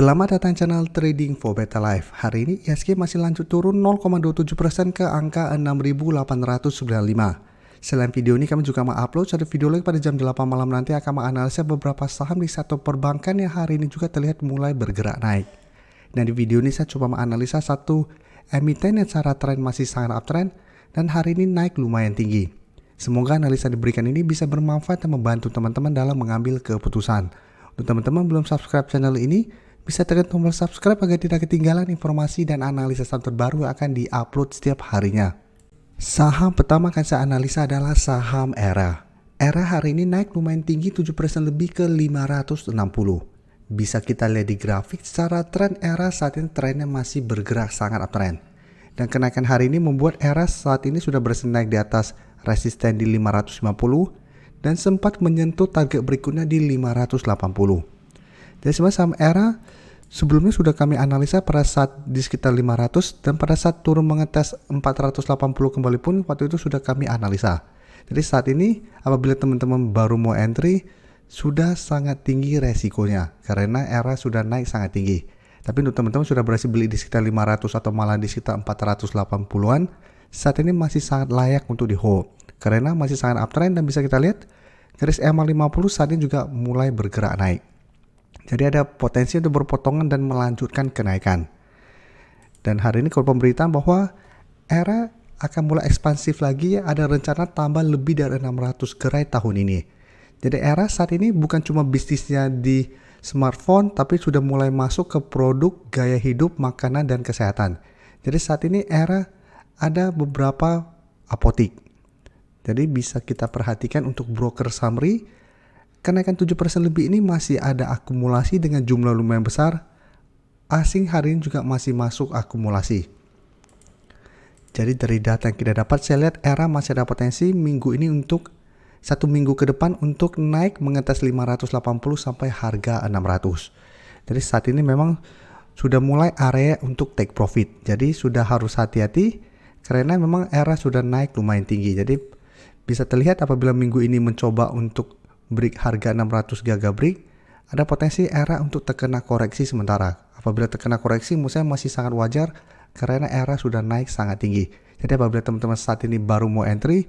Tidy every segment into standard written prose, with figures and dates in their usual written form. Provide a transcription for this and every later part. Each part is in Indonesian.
Selamat datang channel Trading for Better Life. Hari ini IHSG masih lanjut turun 0,27% ke angka 6.895. Selain video ini kami juga mengupload satu video lagi pada jam 8 malam nanti akan menganalisa beberapa saham di sektor perbankan yang hari ini juga terlihat mulai bergerak naik. Dan di video ini saya coba menganalisa satu emiten yang secara tren masih sangat uptrend dan hari ini naik lumayan tinggi. Semoga analisa diberikan ini bisa bermanfaat dan membantu teman-teman dalam mengambil keputusan. Untuk teman-teman belum subscribe channel ini, bisa tekan tombol subscribe agar tidak ketinggalan informasi dan analisa saham terbaru yang akan diupload setiap harinya. Saham pertama akan saya analisa adalah saham ERA. ERA hari ini naik lumayan tinggi 7% lebih ke 560. Bisa kita lihat di grafik secara tren ERA saat ini trennya masih bergerak sangat uptrend. Dan kenaikan hari ini membuat ERA saat ini sudah berhasil naik di atas resisten di 550 dan sempat menyentuh target berikutnya di 580. Jadi sebenarnya saham ERA sebelumnya sudah kami analisa pada saat di sekitar 500 dan pada saat turun mengetes 480 kembali pun waktu itu sudah kami analisa. Jadi saat ini apabila teman-teman baru mau entry sudah sangat tinggi resikonya karena ERA sudah naik sangat tinggi. Tapi untuk teman-teman sudah berhasil beli di sekitar 500 atau malah di sekitar 480-an, saat ini masih sangat layak untuk di hold karena masih sangat uptrend dan bisa kita lihat garis EMA 50 saat ini juga mulai bergerak naik. Jadi ada potensi untuk berpotongan dan melanjutkan kenaikan. Dan hari ini kalau pemberitaan bahwa ERA akan mulai ekspansif lagi, ada rencana tambah lebih dari 600 gerai tahun ini. Jadi ERA saat ini bukan cuma bisnisnya di smartphone, tapi sudah mulai masuk ke produk gaya hidup, makanan, dan kesehatan. Jadi saat ini ERA ada beberapa apotik. Jadi bisa kita perhatikan untuk broker summary, kenaikan 7% lebih ini masih ada akumulasi dengan jumlah lumayan besar. Asing hari ini juga masih masuk akumulasi. Jadi dari data yang kita dapat, saya lihat ERA masih ada potensi minggu ini untuk satu minggu ke depan untuk naik mengetes 580 sampai harga 600. Jadi saat ini memang sudah mulai area untuk take profit. Jadi sudah harus hati-hati karena memang ERA sudah naik lumayan tinggi. Jadi bisa terlihat apabila minggu ini mencoba untuk break harga 600 gagal break, ada potensi ERA untuk terkena koreksi sementara. Apabila terkena koreksi, menurut saya masih sangat wajar karena ERA sudah naik sangat tinggi. Jadi apabila teman-teman saat ini baru mau entry,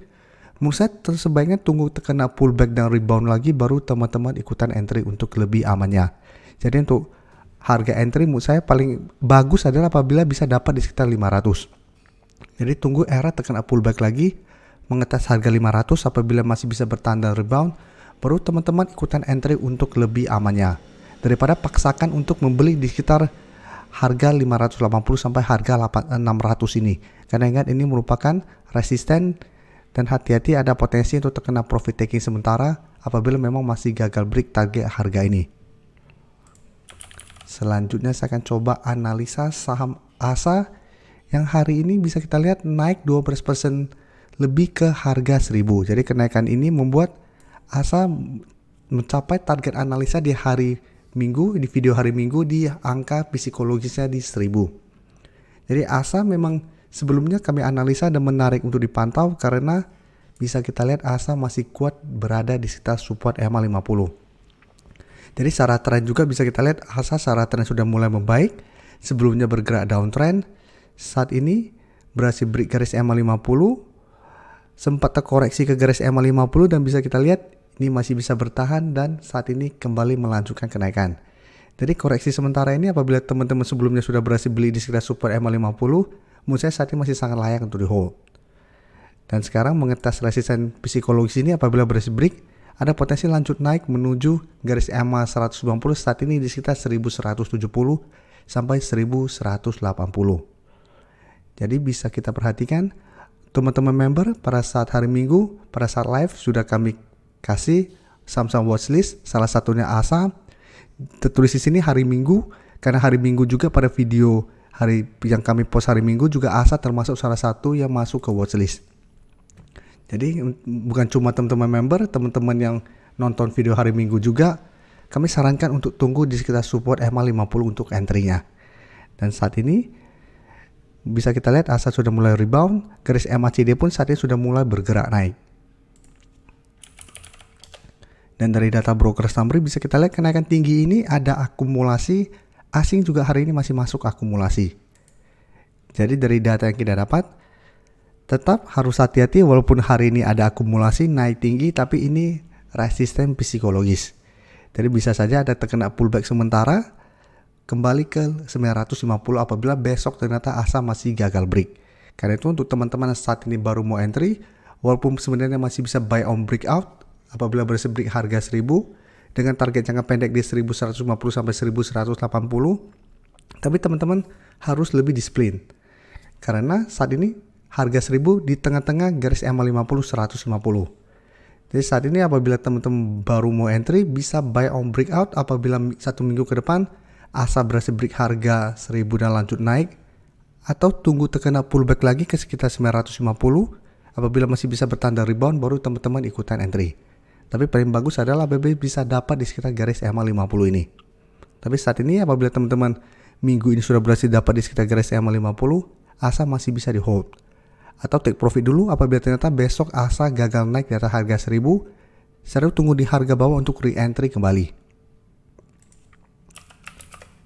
menurut saya sebaiknya tunggu terkena pullback dan rebound lagi baru teman-teman ikutan entry untuk lebih amannya. Jadi untuk harga entry menurut saya paling bagus adalah apabila bisa dapat di sekitar 500. Jadi tunggu ERA terkena pullback lagi, mengetes harga 500 apabila masih bisa bertahan dan rebound, baru teman-teman ikutan entry untuk lebih amannya daripada paksakan untuk membeli di sekitar harga 580 sampai harga 600 ini, karena ingat ini merupakan resisten dan hati-hati ada potensi untuk terkena profit taking sementara apabila memang masih gagal break target harga ini. Selanjutnya saya akan coba analisa saham ASA yang hari ini bisa kita lihat naik 12% lebih ke harga 1000. Jadi kenaikan ini membuat ASA mencapai target analisa di hari Minggu, di video hari Minggu di angka psikologisnya di 1000. Jadi ASA memang sebelumnya kami analisa dan menarik untuk dipantau karena bisa kita lihat ASA masih kuat berada di sekitar support EMA 50. Jadi secara tren juga bisa kita lihat ASA secara tren sudah mulai membaik. Sebelumnya bergerak downtrend, saat ini berhasil break garis EMA 50, sempat terkoreksi ke garis EMA 50 dan bisa kita lihat ini masih bisa bertahan dan saat ini kembali melanjutkan kenaikan. Jadi koreksi sementara ini apabila teman-teman sebelumnya sudah berhasil beli di sekitar support EMA 50, menurut saya saat ini masih sangat layak untuk di hold. Dan sekarang mengetes resisten psikologis ini apabila berhasil break, ada potensi lanjut naik menuju garis EMA 190 saat ini di sekitar 1170 sampai 1180. Jadi bisa kita perhatikan teman-teman member pada saat hari Minggu, pada saat live sudah kami kasih saham-saham watchlist, salah satunya ASA. Tertulis di sini hari Minggu karena hari Minggu juga pada video hari yang kami post hari Minggu juga ASA termasuk salah satu yang masuk ke watchlist. Jadi bukan cuma teman-teman member, teman-teman yang nonton video hari Minggu juga kami sarankan untuk tunggu di sekitar support EMA 50 untuk entry-nya. Dan saat ini bisa kita lihat ASA sudah mulai rebound, garis MACD pun saat ini sudah mulai bergerak naik. Dan dari data broker summary bisa kita lihat kenaikan tinggi ini ada akumulasi asing juga hari ini masih masuk akumulasi. Jadi dari data yang kita dapat, tetap harus hati-hati walaupun hari ini ada akumulasi naik tinggi, tapi ini resisten psikologis. Jadi bisa saja ada terkena pullback sementara, kembali ke 950 apabila besok ternyata ASA masih gagal break. Karena itu untuk teman-teman yang saat ini baru mau entry, walaupun sebenarnya masih bisa buy on breakout apabila berhasil break harga 1000 dengan target jangka pendek di 1150 sampai 1180, tapi teman-teman harus lebih disiplin. Karena saat ini harga 1000 di tengah-tengah garis EMA 50 150. Jadi saat ini apabila teman-teman baru mau entry bisa buy on breakout apabila 1 minggu ke depan ASA berhasil break harga 1000 dan lanjut naik, atau tunggu terkena pullback lagi ke sekitar 950. Apabila masih bisa bertanda rebound baru teman-teman ikutan entry. Tapi paling bagus adalah BB bisa dapat di sekitar garis EMA 50 ini. Tapi saat ini apabila teman-teman minggu ini sudah berhasil dapat di sekitar garis EMA 50, ASA masih bisa di hold atau take profit dulu apabila ternyata besok ASA gagal naik di atas harga 1000, seru tunggu di harga bawah untuk re-entry kembali.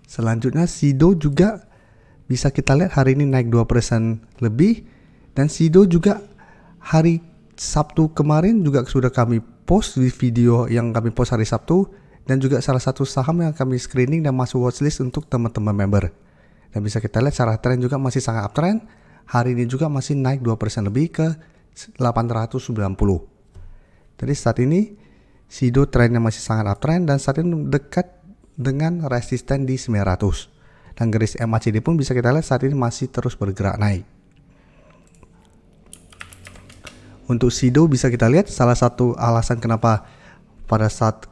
Selanjutnya Sido juga bisa kita lihat hari ini naik 2% lebih, dan Sido juga hari Sabtu kemarin juga sudah kami post di video yang kami post hari Sabtu, dan juga salah satu saham yang kami screening dan masuk watchlist untuk teman-teman member. Dan bisa kita lihat secara tren juga masih sangat uptrend. Hari ini juga masih naik 2% lebih ke 890. Jadi saat ini Sido trennya masih sangat uptrend dan saat ini dekat dengan resisten di 900. Dan garis MACD pun bisa kita lihat saat ini masih terus bergerak naik. Untuk Sido bisa kita lihat salah satu alasan kenapa pada saat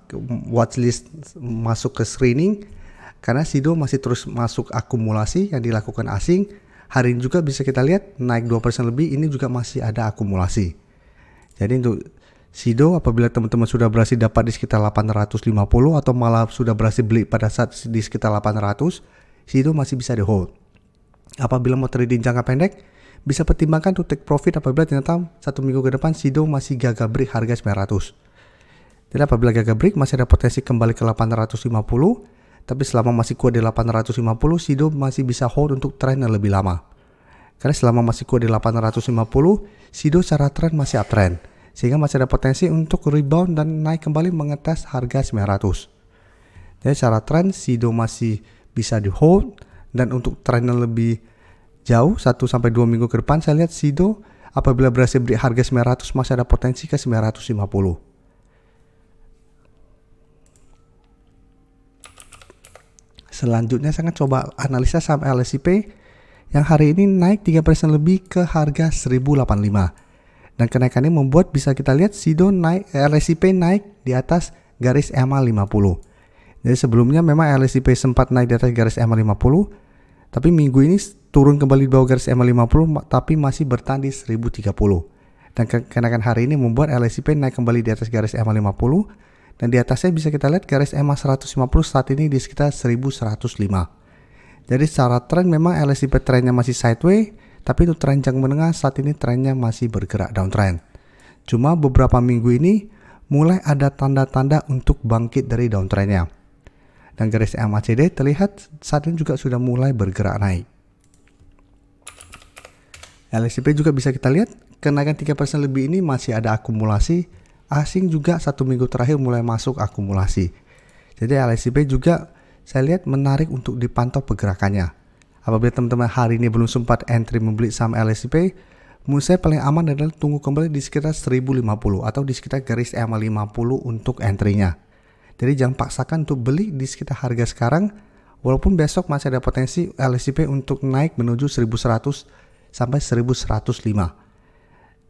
watchlist masuk ke screening, karena Sido masih terus masuk akumulasi yang dilakukan asing. Hari ini juga bisa kita lihat naik 2% lebih, ini juga masih ada akumulasi. Jadi untuk Sido apabila teman-teman sudah berhasil dapat di sekitar 850 atau malah sudah berhasil beli pada saat di sekitar 800, Sido masih bisa di hold. Apabila mau trading jangka pendek, bisa pertimbangkan to take profit apabila ternyata 1 minggu ke depan Sido masih gagal break harga 900. Jadi apabila gagal break masih ada potensi kembali ke 850. Tapi selama masih kuat di 850, Sido masih bisa hold untuk tren yang lebih lama. Karena selama masih kuat di 850, Sido secara tren masih uptrend. Sehingga masih ada potensi untuk rebound dan naik kembali mengetes harga 900. Jadi secara tren Sido masih bisa di hold. Dan untuk tren yang lebih jauh, 1-2 minggu ke depan, saya lihat Sido apabila berhasil beri harga 900 masih ada potensi ke 950. Selanjutnya saya akan coba analisa saham LSIP yang hari ini naik 3% lebih ke harga 1085. Dan kenaikan ini membuat bisa kita lihat Sido naik, LSIP naik di atas garis EMA 50. Jadi sebelumnya memang LSIP sempat naik di atas garis EMA 50, tapi minggu ini turun kembali di bawah garis EMA 50 tapi masih bertahan di 1030. Dan kenaikan hari ini membuat LSIP naik kembali di atas garis EMA 50. Dan di atasnya bisa kita lihat garis EMA 150 saat ini di sekitar 1105. Jadi secara tren memang LSIP trennya masih sideways, tapi untuk tren jangka menengah saat ini trennya masih bergerak downtrend. Cuma beberapa minggu ini mulai ada tanda-tanda untuk bangkit dari downtrendnya. Dan garis MACD terlihat saat ini juga sudah mulai bergerak naik. LSIP juga bisa kita lihat kenaikan 3% lebih ini masih ada akumulasi. Asing juga 1 minggu terakhir mulai masuk akumulasi. Jadi LSIP juga saya lihat menarik untuk dipantau pergerakannya. Apabila teman-teman hari ini belum sempat entry membeli saham LSIP, menurut saya paling aman adalah tunggu kembali di sekitar 1050 atau di sekitar garis EMA 50 untuk entry-nya. Jadi jangan paksakan untuk beli di sekitar harga sekarang, walaupun besok masih ada potensi LSIP untuk naik menuju 1100 sampai 1105.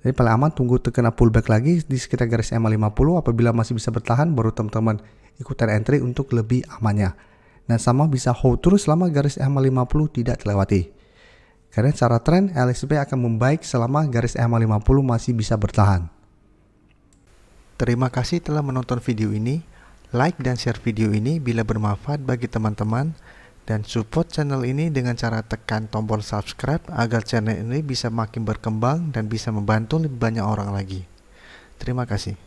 Jadi paling aman tunggu terkena pullback lagi di sekitar garis EMA 50. Apabila masih bisa bertahan baru teman-teman ikutan entry untuk lebih amannya. Dan sama bisa hold terus selama garis EMA 50 tidak terlewati. Karena secara tren LSIP akan membaik selama garis EMA 50 masih bisa bertahan. Terima kasih telah menonton video ini. Like dan share video ini bila bermanfaat bagi teman-teman. Dan support channel ini dengan cara tekan tombol subscribe agar channel ini bisa makin berkembang dan bisa membantu lebih banyak orang lagi. Terima kasih.